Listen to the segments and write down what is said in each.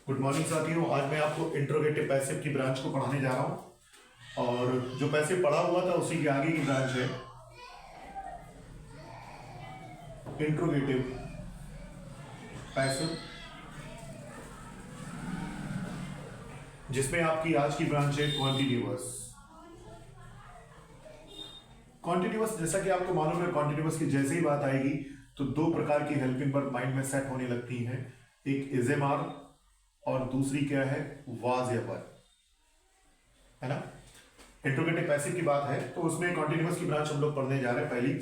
Good morning साथियों। आज मैं आपको इंट्रोगेटिव पैसिव की ब्रांच को पढ़ाने जा रहा हूं और जो पैसिव पढ़ा हुआ था उसी के आगे की ब्रांच है इंट्रोगेटिव पैसिव, जिसमें आपकी आज की ब्रांच है कॉन्टिन्यूअस। कॉन्टिन्यूअस जैसा कि आपको मालूम है, कॉन्टिन्यूअस की जैसे ही बात आएगी तो दो प्रकार की हेल्पिंग वर्ब माइंड में सेट होने लगती हैं। एक इज एम आर और दूसरी क्या है, वाज या वर, है ना। इंट्रोगेटिव पैसिव की बात है तो उसमें कॉन्टिन्यूअस की ब्रांच हम लोग पढ़ने जा रहे हैं पहली,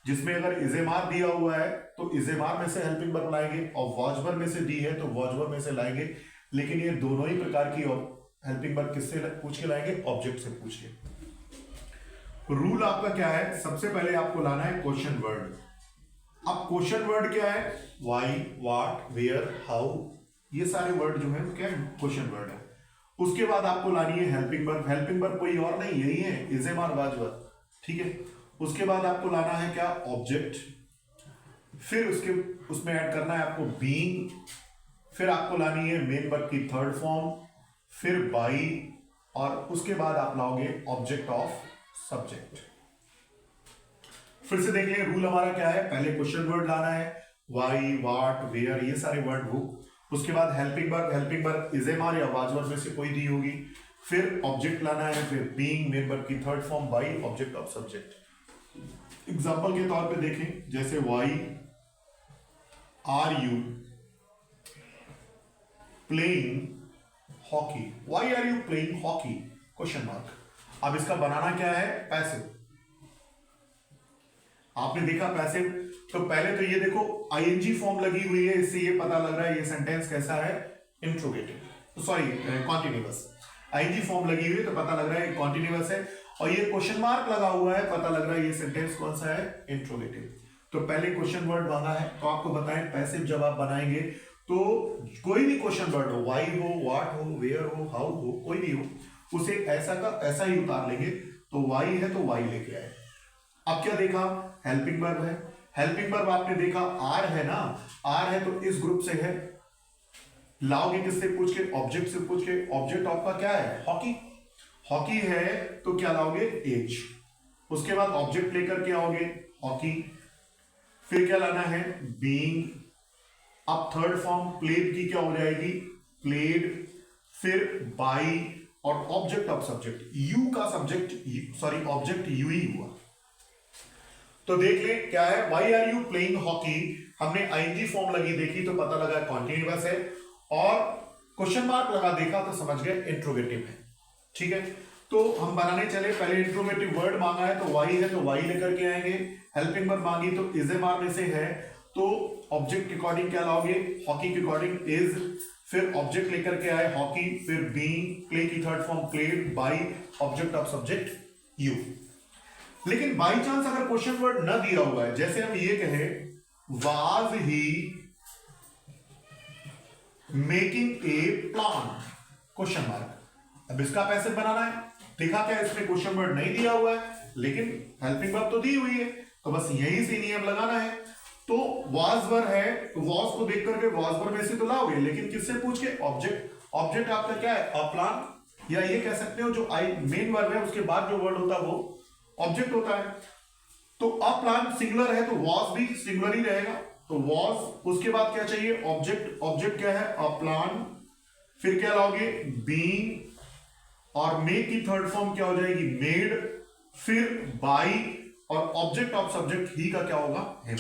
जिसमें अगर इज एम आर दिया हुआ है तो इज एम आर में से हेल्पिंग वर्ब लाएंगे और वाज वर में से दी है तो वाज वर में से लाएंगे। लेकिन ये दोनों ही प्रकार की हेल्पिंग वर्ब किससे पूछ के लाएंगे, ऑब्जेक्ट से पूछ के। रूल आपका क्या है, सबसे पहले आपको लाना है क्वेश्चन वर्ड। अब क्वेश्चन वर्ड क्या है, व्हाई, व्हाट, वेयर, हाउ, ये सारे वर्ड जो है क्या क्वेश्चन वर्ड है। उसके बाद आपको लानी है हेल्पिंग वर्ब। हेल्पिंग वर्ब कोई और नहीं, यही है is am are was were, ठीक है। उसके बाद आपको लाना है क्या, ऑब्जेक्ट। फिर उसमें ऐड करना है आपको बीइंग। फिर आपको लानी है मेन वर्ब की थर्ड फॉर्म, फिर बाई, और उसके बाद आप लाओगे ऑब्जेक्ट ऑफ सब्जेक्ट। फिर से देख लें रूल हमारा क्या है, पहले क्वेश्चन वर्ड लाना है, व्हाई, व्हाट, वेयर, ये सारे वर्ड हो। उसके बाद helping verb is am are या वाज वर में से कोई दी होगी। फिर ऑब्जेक्ट लाना है, फिर बीइंग, मेन वर्ब की third form, by, object of subject. Example के तौर पे देखें, जैसे why are you playing hockey, why are you playing hockey, question mark. अब इसका बनाना क्या है, पैसिव। आपने देखा पैसिव, तो पहले तो ये देखो आईएनजी फॉर्म लगी हुई है, इससे ये पता लग रहा है ये सेंटेंस कैसा है, interrogative, sorry continuous. ING form लगी हुई है तो पता लग रहा है कॉन्टिन्यूअस है, और ये क्वेश्चन मार्क लगा हुआ है, पता लग रहा है ये सेंटेंस कौन सा है, इंट्रोगेटिव। तो पहले क्वेश्चन वर्ड मांगा है, तो आपको बताएं पैसिव जब आप बनाएंगे तो कोई भी क्वेश्चन वर्ड हो, व्हाई हो, व्हाट हो, वेयर हो, हाउ हो, कोई भी हो, उसे ऐसा का ऐसा ही उतार लेंगे। तो वाई है तो वाई लेके आए। अब क्या देखा, हेल्पिंग वर्ब है। हेल्पिंग वर्ब आपने देखा आर है ना, आर है तो इस ग्रुप से है, लाओगे किससे पूछ के, ऑब्जेक्ट से पूछ के। ऑब्जेक्ट आपका क्या है, हॉकी, हॉकी है तो क्या लाओगे, एज। उसके बाद ऑब्जेक्ट लेकर के आओगे हॉकी, फिर क्या लाना है, बीइंग। अब थर्ड फॉर्म प्लेड की क्या हो जाएगी, प्लेड। फिर बाई और ऑब्जेक्ट ऑफ सब्जेक्ट, यू का सब्जेक्ट, सॉरी ऑब्जेक्ट यू ही हुआ। तो देख ले क्या है, why are you playing hockey, हमने आईएनजी फॉर्म लगी देखी तो पता लगा कॉन्टिन्यूअस है, और क्वेश्चन मार्क लगा देखा तो समझ गए इंट्रोगेटिव है, ठीक है। तो हम बनाने चले, पहले इंट्रोगेटिव वर्ड मांगा है तो वाई है तो वाई लेकर के आएंगे। हेल्पिंग वर्ब मांगी तो इज एम आर में से है, तो ऑब्जेक्ट के अकॉर्डिंग क्या लाओगे, हॉकी के अकॉर्डिंग इज। फिर ऑब्जेक्ट लेकर के आए हॉकी, फिर बीइंग, प्ले की third form played, by, object of subject you. लेकिन बाई चांस अगर क्वेश्चन वर्ड न दिया हुआ है, जैसे हम ये कहें was he making a plan, question mark. अब इसका पैसिव बनाना है, देखा क्या इसमें क्वेश्चन वर्ड नहीं दिया हुआ है लेकिन हेल्पिंग वर्ब तो दी हुई है, तो बस यही से नियम लगाना है। तो वाज वर है तो वाज को देख करके वाज वर में से तो लाओगे, लेकिन किससे पूछ के, ऑब्जेक्ट। ऑब्जेक्ट आपका क्या है, अ प्लान, या ये कह सकते हो जो आई मेन वर्ब है उसके बाद जो वर्ड होता है वो ऑब्जेक्ट होता है। तो अ प्लान सिंगुलर है तो वॉज भी सिंगुलर ही रहेगा, तो वॉज। उसके बाद क्या चाहिए, ऑब्जेक्ट। ऑब्जेक्ट क्या है, अ प्लान। फिर क्या लाओगे, बीइंग, और मेक की थर्ड फॉर्म क्या हो जाएगी, मेड। फिर बाई, और ऑब्जेक्ट ऑफ सब्जेक्ट ही का क्या होगा, हिम।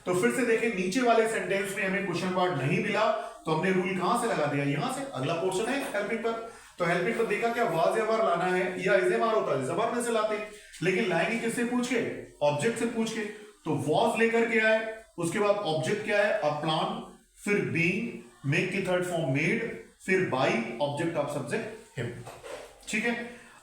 तो फिर से देखें, नीचे वाले सेंटेंस में हमें क्वेश्चन वर्ड नहीं मिला तो हमने रूल कहां से लगा दिया, यहां से। अगला पोर्शन है हेल्पिंग पर, तो हेल्पिंग पर देखा क्या, वाज या वर लाना है, या इज एम आर होता है इज एम आर में से लाते, लेकिन लाएंगे किससे पूछ के, ऑब्जेक्ट से पूछ के। तो वाज लेकर के आए, उसके बाद ऑब्जेक्ट क्या है, अ प्लान। फिर बीइंग, मेक की थर्ड फॉर्म मेड। फिर by, object of subject him, ठीक है।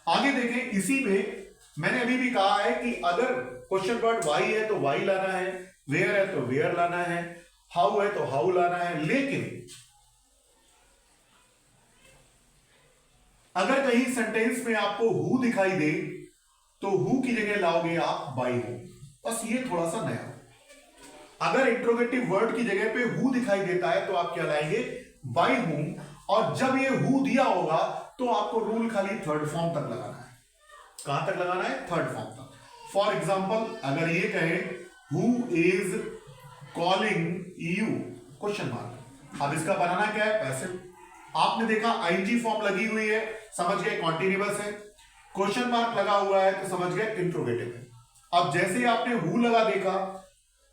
आगे देखें, इसी में मैंने अभी भी कहा है कि अगर क्वेश्चन वर्ड वाई है तो वाई लाना है, वेयर है तो वेयर लाना है, हाउ है तो हाउ लाना है। लेकिन अगर कहीं सेंटेंस में आपको हु दिखाई दे तो हु की जगह लाओगे आप बाई हु, बस ये थोड़ा सा नया। अगर इंट्रोगेटिव वर्ड की जगह पे हु दिखाई देता है तो आप क्या लाएंगे, बाय हूम, और जब ये हु दिया होगा तो आपको रूल खाली थर्ड फॉर्म तक लगाना है। कहां तक लगाना है? थर्ड फॉर्म तक। फॉर एग्जाम्पल अगर ये कहे who is calling you question mark, अब इसका बनाना क्या है? पैसिव। आपने देखा आईएनजी फॉर्म लगी हुई है, समझ गए कॉन्टिन्यूअस है। क्वेश्चन मार्क लगा हुआ है तो समझ गए इंट्रोगेटिव है। अब जैसे ही आपने हु लगा देखा,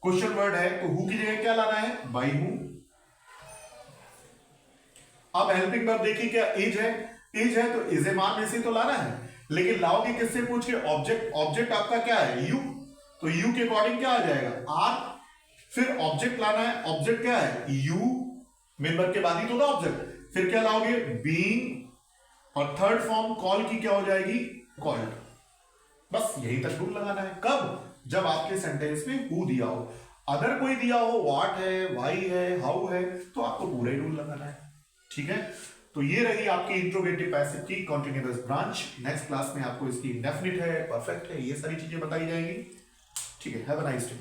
क्वेश्चन वर्ड है, तो हु की जगह क्या लाना है? Bye whom. अब हेल्पिंग वर्ब देखिए, क्या एज है? एज है तो इज ए मार में से तो लाना है, लेकिन लाओगे किससे पूछ के? ऑब्जेक्ट। ऑब्जेक्ट आपका क्या है? यू। तो यू के अकॉर्डिंग क्या आ जाएगा? आर। फिर ऑब्जेक्ट लाना है, ऑब्जेक्ट क्या है? यू। मेंबर के बाद ही तो ना ऑब्जेक्ट। फिर क्या लाओगे? बीइंग, और थर्ड फॉर्म कॉल की क्या हो जाएगी? कॉल्ड। बस यही तक रूल लगाना है। कब? जब आपके सेंटेंस में हु दिया हो। अगर कोई दिया हो व्हाट है, व्हाई है, हाउ है, तो आपको पूरा ही रूल लगाना है। ठीक है, तो ये रही आपकी इंट्रोगेटिव पैसिव की कॉन्टिन्यूअस ब्रांच। नेक्स्ट क्लास में आपको इसकी इंडेफिनिट है, परफेक्ट है, ये सारी चीजें बताई जाएंगी। ठीक है, हैव अ नाइस डे।